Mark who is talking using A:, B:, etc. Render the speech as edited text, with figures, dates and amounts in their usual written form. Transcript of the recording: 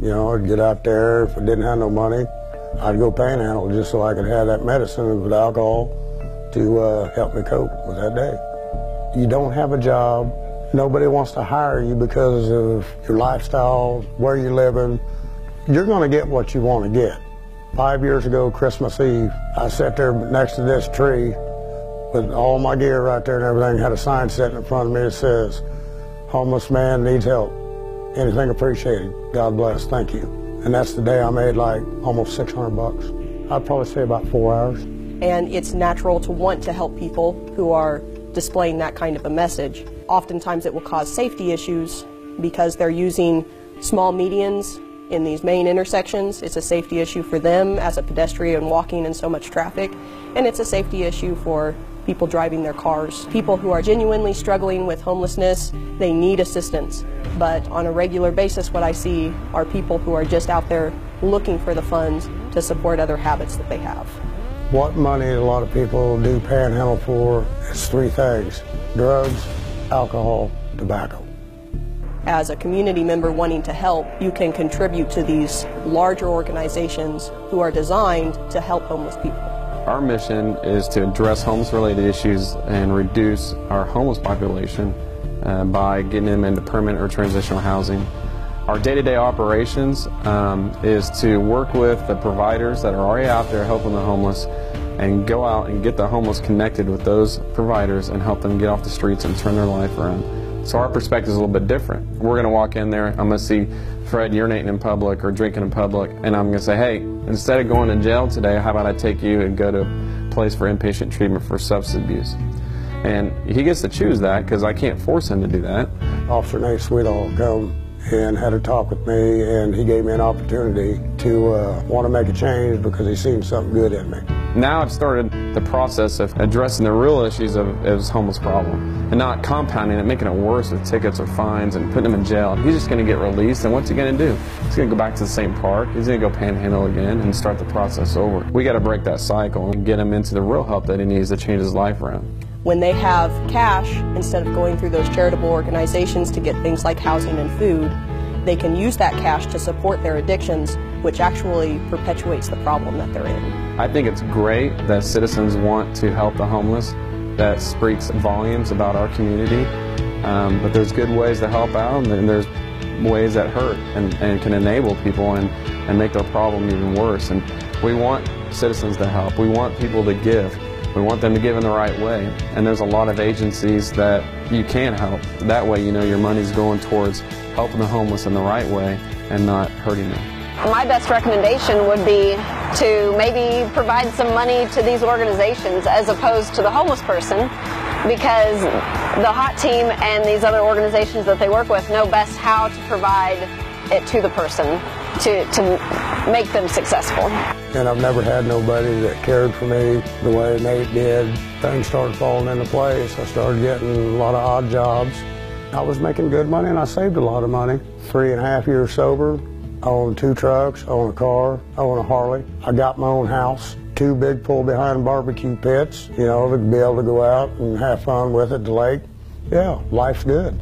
A: You know, I'd get out there. If I didn't have no money, I'd go panhandle just so I could have that medicine with alcohol to help me cope with that day. You don't have a job. Nobody wants to hire you because of your lifestyle, where you're living. You're going to get what you want to get. 5 years ago, Christmas Eve, I sat there next to this tree with all my gear right there and everything, had a sign sitting in front of me that says, "Homeless man needs help. Anything appreciated. God bless. Thank you." And that's the day I made like almost 600 bucks. I'd probably say about 4 hours.
B: And it's natural to want to help people who are displaying that kind of a message. Oftentimes it will cause safety issues because they're using small medians in these main intersections. It's a safety issue for them as a pedestrian walking in so much traffic, and it's a safety issue for people driving their cars. People who are genuinely struggling with homelessness, they need assistance. But on a regular basis, what I see are people who are just out there looking for the funds to support other habits that they have.
A: What money a lot of people do panhandle for is three things: drugs, alcohol, tobacco.
B: As a community member wanting to help, you can contribute to these larger organizations who are designed to help homeless people.
C: Our mission is to address homeless-related issues and reduce our homeless population by getting them into permanent or transitional housing. Our day-to-day operations is to work with the providers that are already out there helping the homeless and go out and get the homeless connected with those providers and help them get off the streets and turn their life around. So our perspective is a little bit different. We're going to walk in there, I'm going to see Fred urinating in public or drinking in public, and I'm going to say, "Hey, instead of going to jail today, how about I take you and go to a place for inpatient treatment for substance abuse?" And he gets to choose that because I can't force him to do that. Officer Nate Sweetall come and had a talk with me, and he gave me an opportunity to want to make a change because he seen something good in me. Now I've started the process of addressing the real issues of his homeless problem and not compounding it, making it worse with tickets or fines and putting him in jail. He's just going to get released, and what's he going to do? He's going to go back to the same park, he's going to go panhandle again and start the process over. We got to break that cycle and get him into the real help that he needs to change his life around.
B: When they have cash, instead of going through those charitable organizations to get things like housing and food, they can use that cash to support their addictions, which actually perpetuates the problem that they're in.
C: I think it's great that citizens want to help the homeless. That speaks volumes about our community. But there's good ways to help out, and there's ways that hurt and can enable people and make their problem even worse. And we want citizens to help. We want people to give. We want them to give in the right way. And there's a lot of agencies that you can help. That way you know your money's going towards helping the homeless in the right way and not hurting them.
D: My best recommendation would be to maybe provide some money to these organizations as opposed to the homeless person, because the HOT team and these other organizations that they work with know best how to provide it to the person to make them successful. And I've never had nobody that cared for me the way Nate did. Things started falling into place. I started getting a lot of odd jobs. I was making good money and I saved a lot of money. 3.5 years sober. I own 2 trucks, I own a car, I own a Harley. I got my own house, 2 big pull-behind barbecue pits, you know, to be able to go out and have fun with at the lake. Yeah, life's good.